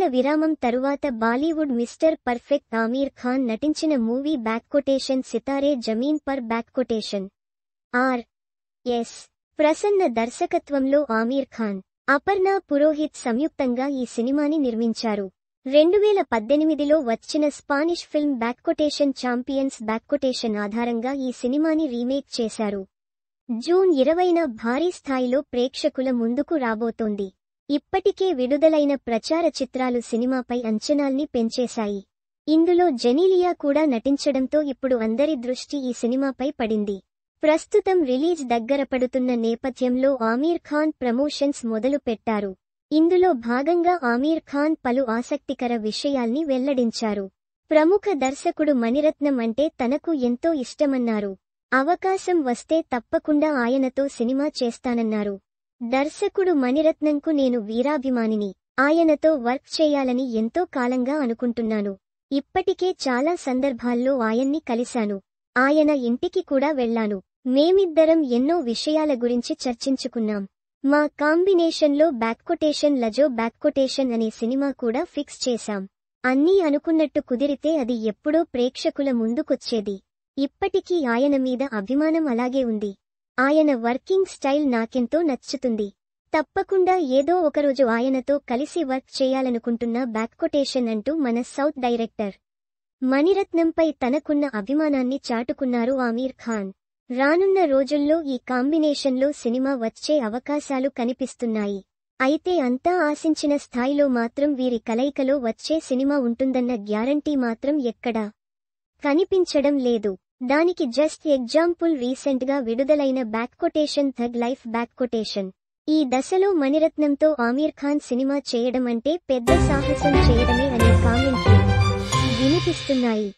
రెండేళ్ల విరామం తరువాత బాలీవుడ్ మిస్టర్ పర్ఫెక్ట్ ఆమీర్ ఖాన్ నటించిన మూవీ బ్యాక్కొటేషన్ సితారే జమీన్ పర్ బ్యాక్కొటేషన్ ఆర్.ఎస్. ప్రసన్న దర్శకత్వంలో ఆమీర్ ఖాన్, అపర్ణ పురోహిత్ సంయుక్తంగా ఈ సినిమాని నిర్మించారు. 2018లో వచ్చిన స్పానిష్ ఫిల్మ్ బ్యాక్కొటేషన్ ఛాంపియన్స్ బ్యాక్కొటేషన్ ఆధారంగా ఈ సినిమాని రీమేక్ చేశారు. జూన్ 20న భారీ స్థాయిలో ప్రేక్షకుల ముందుకు రాబోతోంది. ఇప్పటికే విడుదలైన ప్రచార చిత్రాలు సినిమాపై అంచనాల్ని పెంచేశాయి. ఇందులో జెనీలియా కూడా నటించడంతో ఇప్పుడు అందరి దృష్టి ఈ సినిమాపై పడింది. ప్రస్తుతం రిలీజ్ దగ్గర పడుతున్న నేపథ్యంలో ఆమీర్ ఖాన్ ప్రమోషన్స్ మొదలు పెట్టారు. ఇందులో భాగంగా ఆమీర్ ఖాన్ పలు ఆసక్తికర విషయాల్ని వెల్లడించారు. ప్రముఖ దర్శకుడు మణిరత్నం అంటే తనకు ఎంతో ఇష్టమన్నారు. అవకాశం వస్తే తప్పకుండా ఆయనతో సినిమా చేస్తానన్నారు. దర్శకుడు మణిరత్నంకు నేను వీరాభిమానిని. ఆయనతో వర్క్ చేయాలని ఎంతో కాలంగా అనుకుంటున్నాను. ఇప్పటికే చాలా సందర్భాల్లో ఆయన్ని కలిశాను. ఆయన ఇంటికి కూడా వెళ్లాను. మేమిద్దరం ఎన్నో విషయాల గురించి చర్చించుకున్నాం. మా కాంబినేషన్లో బ్యాక్కొటేషన్ లజో బ్యాక్కొటేషన్ అనే సినిమా కూడా ఫిక్స్ చేశాం. అన్నీ అనుకున్నట్టు కుదిరితే అది ఎప్పుడో ప్రేక్షకుల ముందుకొచ్చేది. ఇప్పటికీ ఆయన మీద అభిమానం అలాగే ఉంది. ఆయన వర్కింగ్ స్టైల్ నాకెంతో నచ్చుతుంది. తప్పకుండా ఏదో ఒకరోజు ఆయనతో కలిసి వర్క్ చేయాలనుకుంటున్న బ్యాక్కొటేషన్ అంటూ మన సౌత్ డైరెక్టర్ మణిరత్నంపై తనకున్న అభిమానాన్ని చాటుకున్నారు ఆమీర్ ఖాన్. రానున్న రోజుల్లో ఈ కాంబినేషన్లో సినిమా వచ్చే అవకాశాలు కనిపిస్తున్నాయి. అయితే అంతా ఆశించిన స్థాయిలో మాత్రం వీరి కలయికలో వచ్చే సినిమా ఉంటుందన్న గ్యారంటీ మాత్రం ఎక్కడా కనిపించడం లేదు. దానికి జస్ట్ ఎగ్జాంపుల్ రీసెంట్గా విడుదలైన బ్యాక్కొటేషన్ థగ్ లైఫ్ బ్యాక్కొటేషన్. ఈ దశలో మణిరత్నంతో ఆమీర్ ఖాన్ సినిమా చేయడం అంటే పెద్ద సాహసం చేయడమే అనే కామెంట్లు వినిపిస్తున్నాయి.